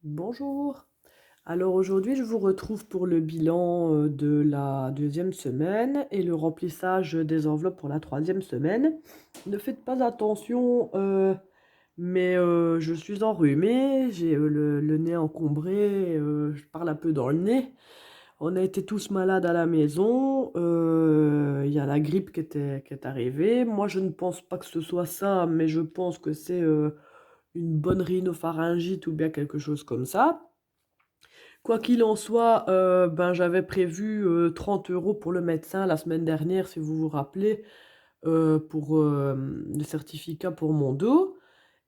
Bonjour. Alors aujourd'hui, je vous retrouve pour le bilan de la deuxième semaine et le remplissage des enveloppes pour la troisième semaine. Ne faites pas attention, mais je suis enrhumée, j'ai le nez encombré, je parle un peu dans le nez. On a été tous malades à la maison, il y a la grippe qui est arrivée. Moi, je ne pense pas que ce soit ça, mais je pense que c'est une bonne rhinopharyngite ou bien quelque chose comme ça. Quoi qu'il en soit, ben, j'avais prévu 30 € pour le médecin la semaine dernière, si vous vous rappelez, pour le certificat pour mon dos.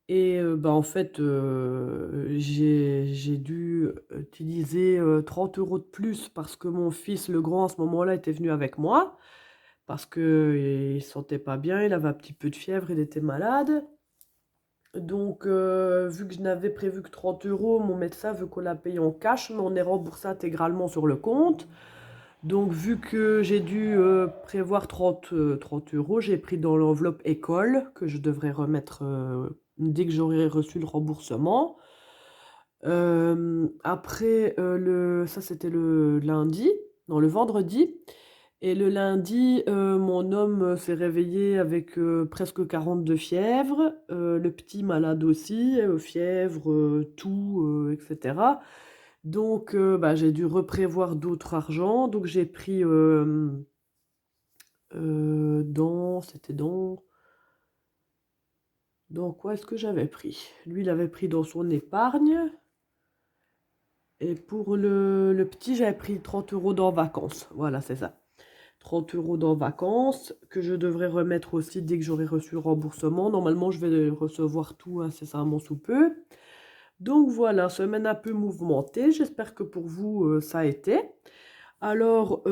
Et ben, en fait, j'ai dû utiliser 30 € de plus parce que mon fils, le grand, à ce moment-là, était venu avec moi. Parce qu'il ne se sentait pas bien, il avait un petit peu de fièvre, il était malade. Donc, vu que je n'avais prévu que 30 €, mon médecin veut qu'on la paye en cash, mais on est remboursé intégralement sur le compte. Donc, vu que j'ai dû prévoir 30 €, j'ai pris dans l'enveloppe école que je devrais remettre dès que j'aurai reçu le remboursement. Après, ça c'était le lundi, non, le vendredi. Et le lundi, mon homme s'est réveillé avec presque 40 de fièvre, le petit malade aussi, fièvre, toux, etc. Donc, bah, j'ai dû reprévoir d'autres argent. Donc, j'ai pris c'était dans quoi est-ce que j'avais pris? Lui, il avait pris dans son épargne. Et pour le petit, j'avais pris 30 € dans vacances. Voilà, c'est ça. 30 € dans vacances, que je devrais remettre aussi dès que j'aurai reçu le remboursement. Normalement, je vais recevoir tout incessamment sous peu. Donc voilà, semaine un peu mouvementée. J'espère que pour vous, ça a été. Alors,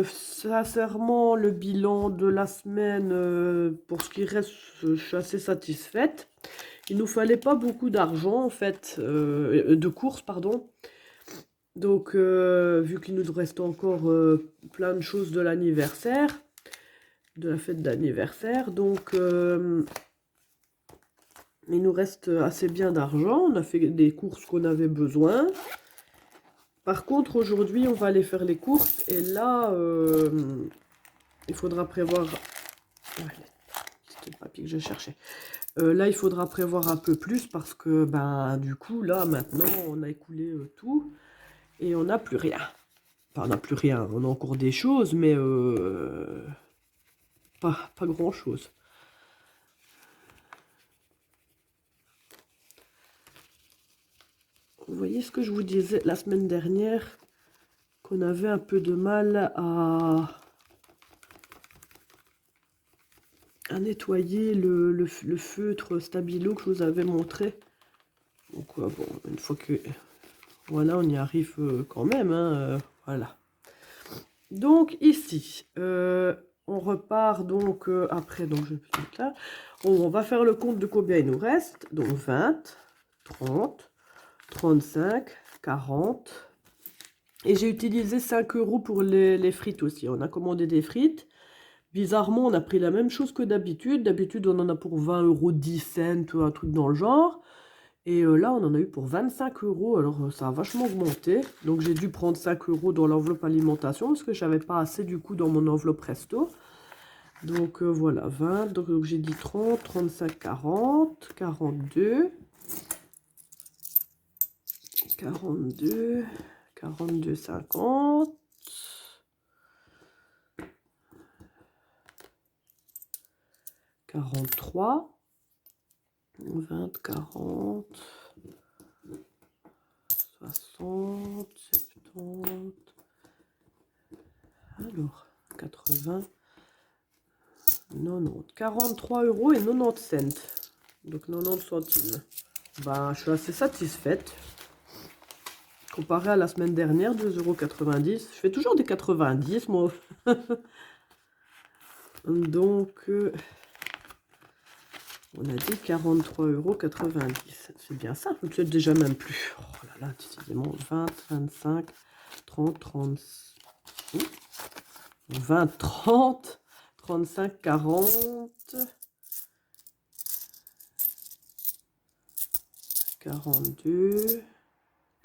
sincèrement, le bilan de la semaine, pour ce qui reste, je suis assez satisfaite. Il nous fallait pas beaucoup d'argent, en fait, de courses, pardon. Donc, vu qu'il nous reste encore plein de choses de l'anniversaire, de la fête d'anniversaire, donc il nous reste assez bien d'argent. On a fait des courses qu'on avait besoin. Par contre, aujourd'hui, on va aller faire les courses et là, il faudra prévoir. Ouais, c'était le papier que je cherchais. Là, il faudra prévoir un peu plus parce que, ben, du coup, là, maintenant, on a écoulé tout et on n'a plus rien. Enfin, on n'a plus rien. On a encore des choses, mais pas grand-chose. Vous voyez ce que je vous disais la semaine dernière, qu'on avait un peu de mal à nettoyer le feutre Stabilo que je vous avais montré. Donc, bon, une fois que... Voilà, on y arrive quand même, hein, voilà. Donc, ici, on repart donc après, donc je vais mettre là. On va faire le compte de combien il nous reste. Donc, 20, 30, 35, 40. Et j'ai utilisé 5 € pour les frites aussi. On a commandé des frites. Bizarrement, on a pris la même chose que d'habitude. D'habitude, on en a pour 20 € 10 cents, un truc dans le genre. Et là, on en a eu pour 25 €. Alors, ça a vachement augmenté. Donc, j'ai dû prendre 5 € dans l'enveloppe alimentation parce que je n'avais pas assez du coup dans mon enveloppe resto. Donc, voilà, 20. Donc j'ai dit 30, 35, 40, 42, 42, 42, 50. 43, 20, 40, 60, 70, alors 80, 90, 43 € et 90 cents, donc 90 centimes. Ben, je suis assez satisfaite. Comparé à la semaine dernière, 2,90 €. Je fais toujours des 90, moi. Donc, on a dit 43,90 €. C'est bien ça, peut-être déjà même plus. Oh là là, décidément, 20, 25, 30, 30, 20, 30, 35, 40, 42,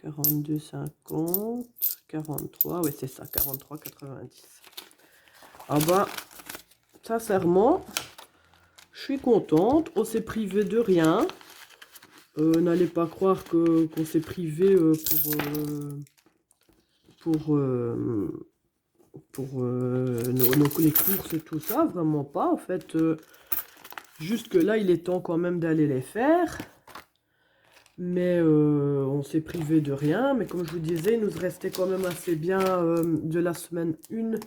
42,50, 43, oui c'est ça, 43,90. Ah bah, sincèrement, je suis contente, on s'est privé de rien. N'allez pas croire qu'on s'est privé pour les courses et tout ça, vraiment pas. En fait, jusque là, il est temps quand même d'aller les faire. Mais on s'est privé de rien. Mais comme je vous disais, il nous restait quand même assez bien de la semaine 1.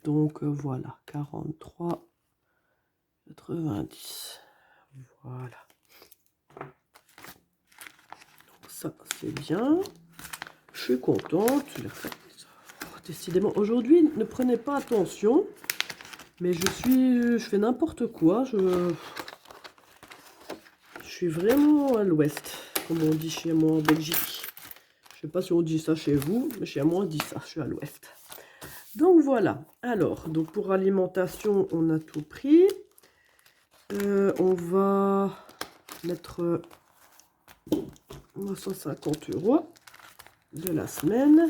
Donc voilà, 43,90. Voilà. Donc ça, c'est bien. Je suis contente. Décidément, aujourd'hui, ne prenez pas attention. Mais je fais n'importe quoi. Je suis vraiment à l'ouest, comme on dit chez moi en Belgique. Je sais pas si on dit ça chez vous, mais chez moi on dit ça, je suis à l'ouest. Donc voilà. Alors, donc pour alimentation, on a tout pris. On va mettre 150 € de la semaine.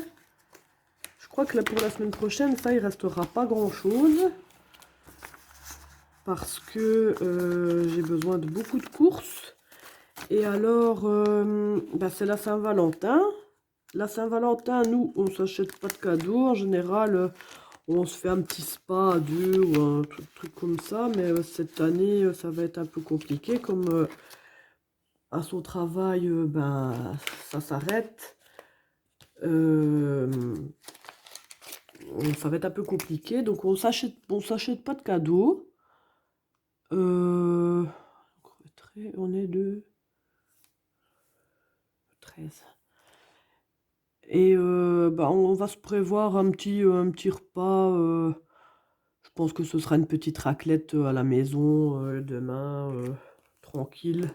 Je crois que là, pour la semaine prochaine, ça, il restera pas grand-chose. Parce que j'ai besoin de beaucoup de courses. Et alors, bah, c'est la Saint-Valentin. La Saint-Valentin, nous, on ne s'achète pas de cadeaux. En général, on se fait un petit spa à deux ou un truc comme ça. Mais cette année, ça va être un peu compliqué. Comme à son travail, ben, ça s'arrête. Ça va être un peu compliqué. Donc, on s'achète pas de cadeaux. On est de 13. Et bah, on va se prévoir un petit repas. Je pense que ce sera une petite raclette à la maison demain, tranquille.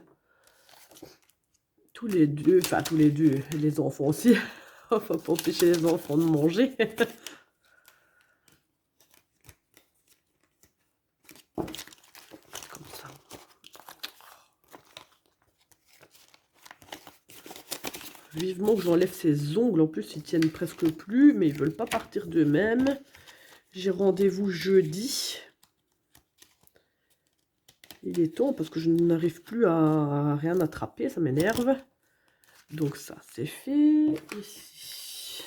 Tous les deux, les enfants aussi. On va pas empêcher les enfants de manger. Comme ça. Vivement que j'enlève ces ongles. En plus, ils tiennent presque plus, mais ils veulent pas partir d'eux-mêmes. J'ai rendez-vous jeudi. Il est temps parce que je n'arrive plus à rien attraper, ça m'énerve. Donc ça, c'est fait. Ici.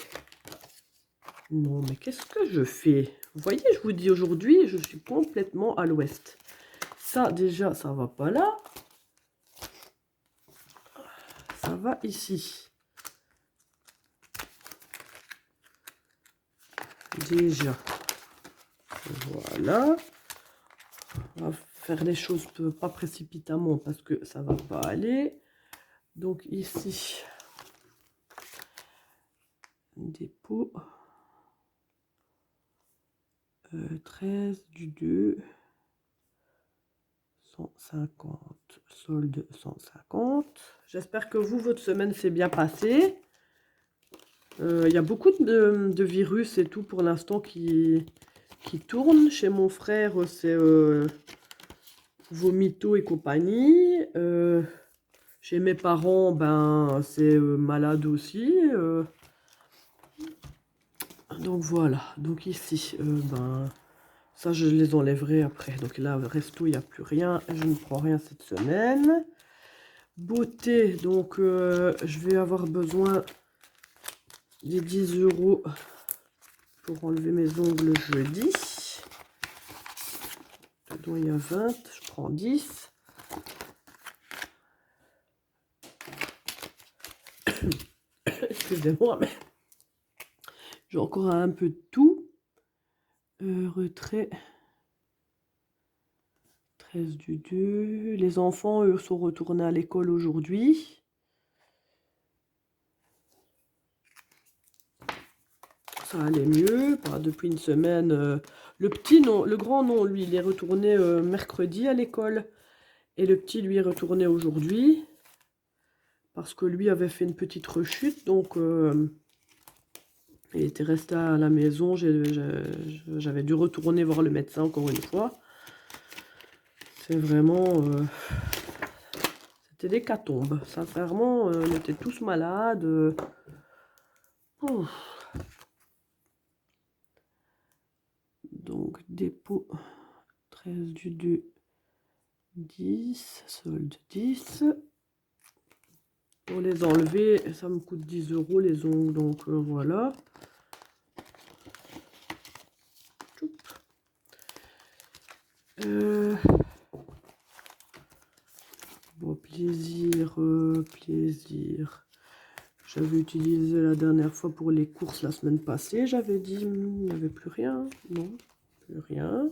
Non, mais qu'est-ce que je fais? Vous voyez, je vous dis aujourd'hui, je suis complètement à l'ouest. Ça, déjà, ça va pas là. Ça va ici. Déjà. Voilà. On va faire les choses pas précipitamment parce que ça va pas aller. Donc ici, dépôt. 13 du 2. 150. Solde 150. J'espère que vous, votre semaine s'est bien passée. Il y a beaucoup de virus et tout pour l'instant qui tournent. Chez mon frère, c'est vomito et compagnie. Chez mes parents, ben, c'est malade aussi. Donc voilà. Donc ici, ben, ça, je les enlèverai après. Donc là, resto, il n'y a plus rien. Je ne prends rien cette semaine. Beauté, donc je vais avoir besoin des 10 € pour enlever mes ongles jeudi. Dedans, il y a 20. Je prends 10. Excusez-moi, mais j'ai encore un peu de tout. Retrait. 13 du 2. Les enfants, eux, sont retournés à l'école aujourd'hui. Ça allait mieux. Bah, depuis une semaine. Le petit, non. Le grand, non. Lui, il est retourné mercredi à l'école. Et le petit, lui, est retourné aujourd'hui. Parce que lui avait fait une petite rechute. Donc, il était resté à la maison. J'avais dû retourner voir le médecin encore une fois. C'est vraiment... c'était l'hécatombe. Sincèrement, on était tous malades. Ouf. Donc, dépôt 13 du 2, 10, solde 10. Pour les enlever, ça me coûte 10 € les ongles, donc voilà. Bon, plaisir, plaisir. J'avais utilisé la dernière fois pour les courses la semaine passée. J'avais dit, il n'y avait plus rien. Non, plus rien.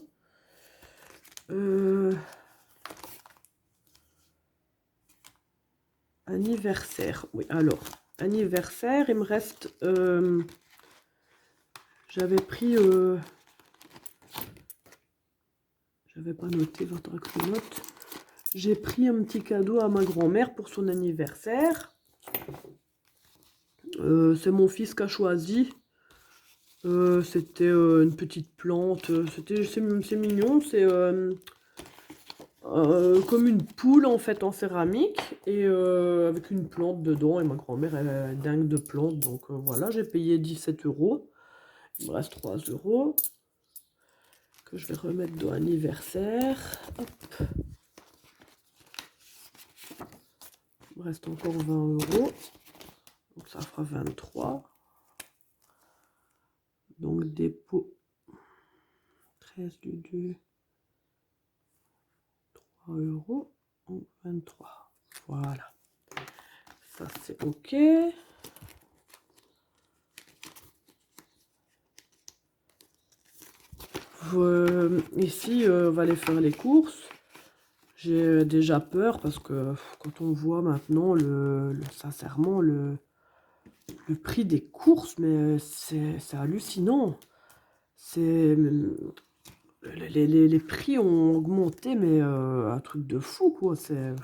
Anniversaire. Oui, alors, anniversaire, il me reste... j'avais pris... j'avais pas noté votre note. J'ai pris un petit cadeau à ma grand-mère pour son anniversaire. C'est mon fils qui a choisi. C'était une petite plante. C'est mignon. C'est comme une poule en fait en céramique. Et avec une plante dedans. Et ma grand-mère elle est dingue de plantes. Donc voilà, j'ai payé 17 €. Il me reste 3 € que je vais remettre dans l'anniversaire. Hop. Il me reste encore 20 €. Donc ça fera 23. Donc dépôt 13 du 2, 3 € ou 23. Voilà. Ça c'est OK. Ici, on va aller faire les courses. J'ai déjà peur parce que quand on voit maintenant sincèrement le prix des courses, mais c'est hallucinant. Les prix ont augmenté, mais un truc de fou, quoi. Ça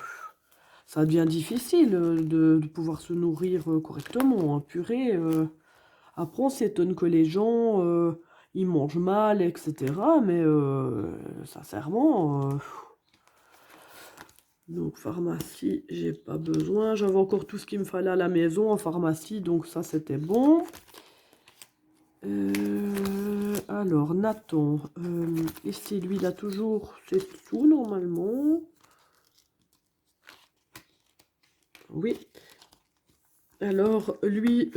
devient difficile de pouvoir se nourrir correctement, hein. Purée. Après, on s'étonne que les gens, ils mangent mal, etc. Mais sincèrement... donc, pharmacie, j'ai pas besoin. J'avais encore tout ce qu'il me fallait à la maison en pharmacie, donc ça, c'était bon. Alors, Nathan, ici, lui, il a toujours ses sous, normalement. Oui. Alors, lui,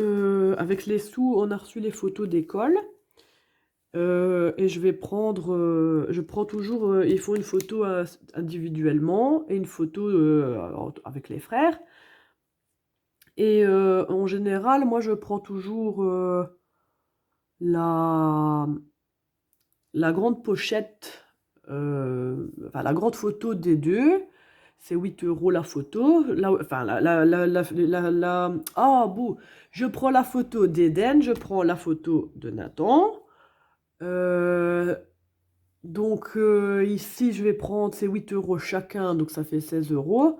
avec les sous, on a reçu les photos d'école. Et je vais prendre, je prends toujours, il faut une photo individuellement et une photo avec les frères. Et en général, moi, je prends toujours la grande pochette, enfin la grande photo des deux. C'est 8 € la photo. Ah, bon, je prends la photo d'Eden, je prends la photo de Nathan. Donc ici, je vais prendre ces 8 € chacun, donc ça fait 16 €.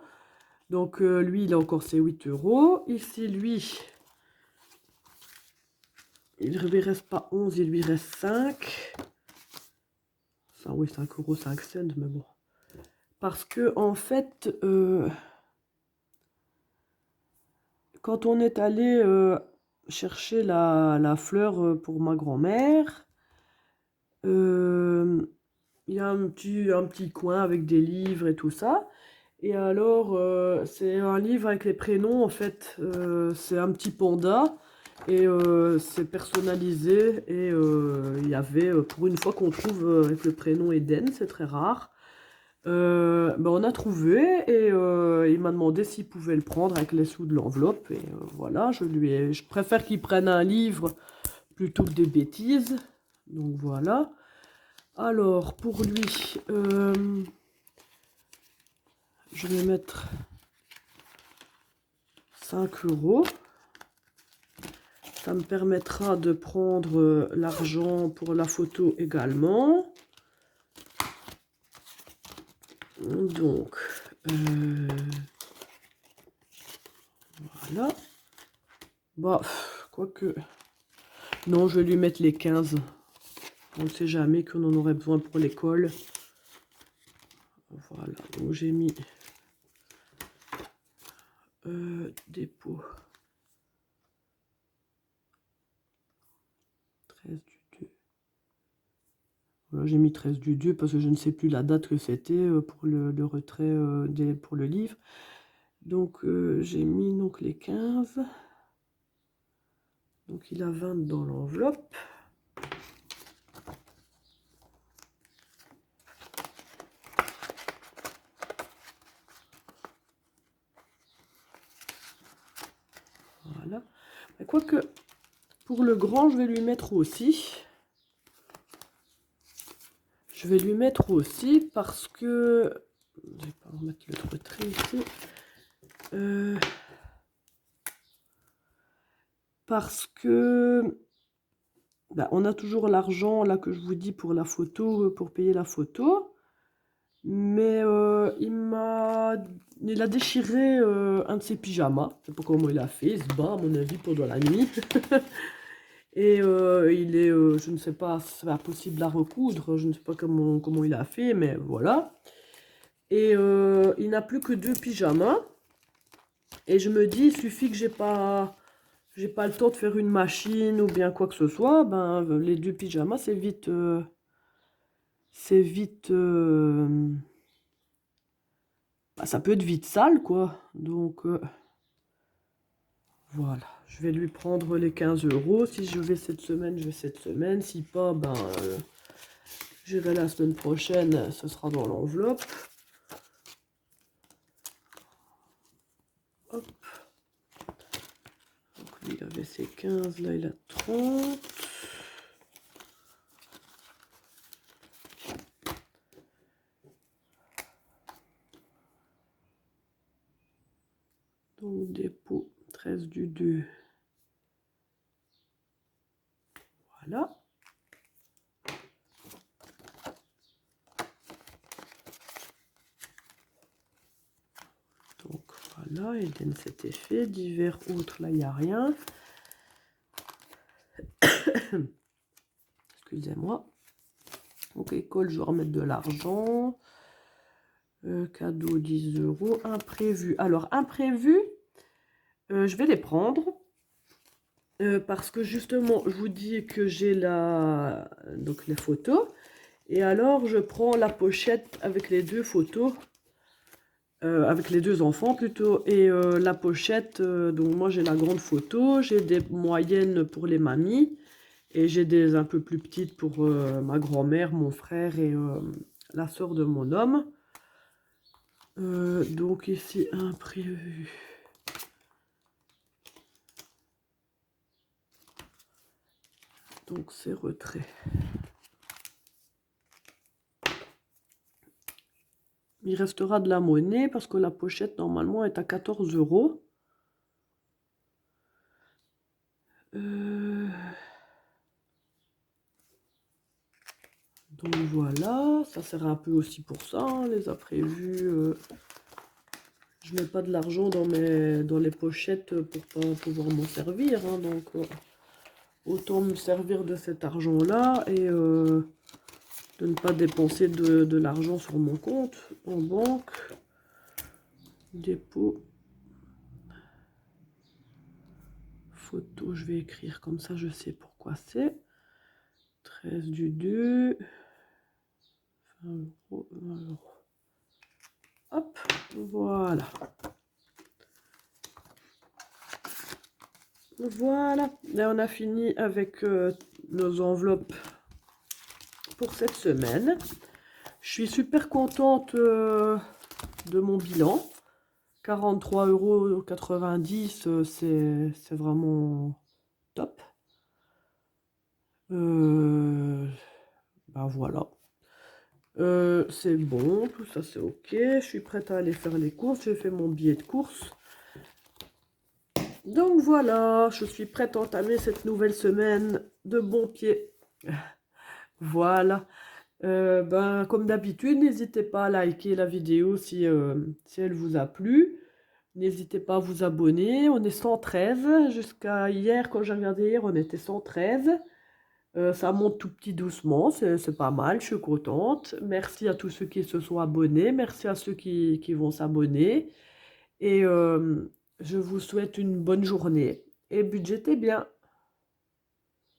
Donc lui, il a encore ses 8 €. Ici, lui, il ne lui reste pas 11, il lui reste 5. Ça, oui, 5 € 5 cents, mais bon. Parce que, en fait, quand on est allé chercher la fleur pour ma grand-mère, il y a un petit coin avec des livres et tout ça. Et alors, c'est un livre avec les prénoms, en fait. C'est un petit panda. Et c'est personnalisé. Et il y avait, pour une fois qu'on trouve avec le prénom Eden, c'est très rare. Ben, on a trouvé. Et il m'a demandé s'il pouvait le prendre avec les sous de l'enveloppe. Et voilà, je préfère qu'il prenne un livre plutôt que des bêtises. Donc voilà. Alors, pour lui... je vais mettre 5 €. Ça me permettra de prendre l'argent pour la photo également. Donc, voilà. Bah, quoique... Non, je vais lui mettre les 15. On ne sait jamais qu'on en aurait besoin pour l'école. Voilà, donc j'ai mis dépôt 13 du 2. Voilà, j'ai mis 13 du 2 parce que je ne sais plus la date que c'était pour le retrait pour le livre. Donc j'ai mis donc les 15. Donc il a 20 dans l'enveloppe. Voilà. Quoique, pour le grand, je vais lui mettre aussi. Je vais lui mettre aussi parce que... Je vais pas remettre le retrait ici. Parce que... Bah, on a toujours l'argent là que je vous dis pour la photo, pour payer la photo. Mais il a déchiré un de ses pyjamas. Je sais pas comment il a fait. Il se bat, à mon avis, pendant la nuit. Et il est, je ne sais pas, c'est impossible à recoudre. Je ne sais pas comment il a fait, mais voilà. Et il n'a plus que 2 pyjamas. Et je me dis, il suffit que j'ai pas le temps de faire une machine ou bien quoi que ce soit. Ben, les 2 pyjamas, c'est vite... bah, ça peut être vite sale, quoi. Donc, voilà. Je vais lui prendre les 15 €. Si je vais cette semaine, je vais cette semaine. Si pas, ben, j'irai la semaine prochaine. Ce sera dans l'enveloppe. Hop. Donc, lui, il avait ses 15. Là, il a 30. Donc, dépôt 13 du 2. Voilà. Donc, voilà, il donne cet effet. Divers autres, là, il n'y a rien. Excusez-moi. Donc, école, je vais remettre de l'argent. Cadeau, 10 €. Imprévu. Alors, imprévu, je vais les prendre. Parce que justement, je vous dis que j'ai donc les photos. Et alors, je prends la pochette avec les 2 photos. Avec les 2 enfants plutôt. Et la pochette, donc moi j'ai la grande photo. J'ai des moyennes pour les mamies. Et j'ai des un peu plus petites pour ma grand-mère, mon frère et la soeur de mon homme. Donc ici, imprévu. Donc c'est retrait. Il restera de la monnaie parce que la pochette normalement est à 14 €. Donc voilà, ça sert un peu aussi pour ça, hein, les imprévus. Je mets pas de l'argent dans les pochettes pour pas pouvoir m'en servir, hein, donc autant me servir de cet argent-là et de ne pas dépenser de l'argent sur mon compte en banque. Dépôt. Photo, je vais écrire comme ça, je sais pourquoi c'est. 13 du 2. 20 €, 20 €. Hop, voilà. Voilà, là on a fini avec nos enveloppes pour cette semaine. Je suis super contente de mon bilan. 43,90 €, c'est vraiment top. Ben voilà. C'est bon, tout ça c'est ok. Je suis prête à aller faire les courses. J'ai fait mon billet de course. Donc voilà, je suis prête à entamer cette nouvelle semaine de bon pied. Voilà. Ben, comme d'habitude, n'hésitez pas à liker la vidéo si elle vous a plu. N'hésitez pas à vous abonner. On est 113. Jusqu'à hier, quand j'ai regardé hier, on était 113. Ça monte tout petit doucement. C'est pas mal. Je suis contente. Merci à tous ceux qui se sont abonnés. Merci à ceux qui vont s'abonner. Et je vous souhaite une bonne journée et budgétez bien.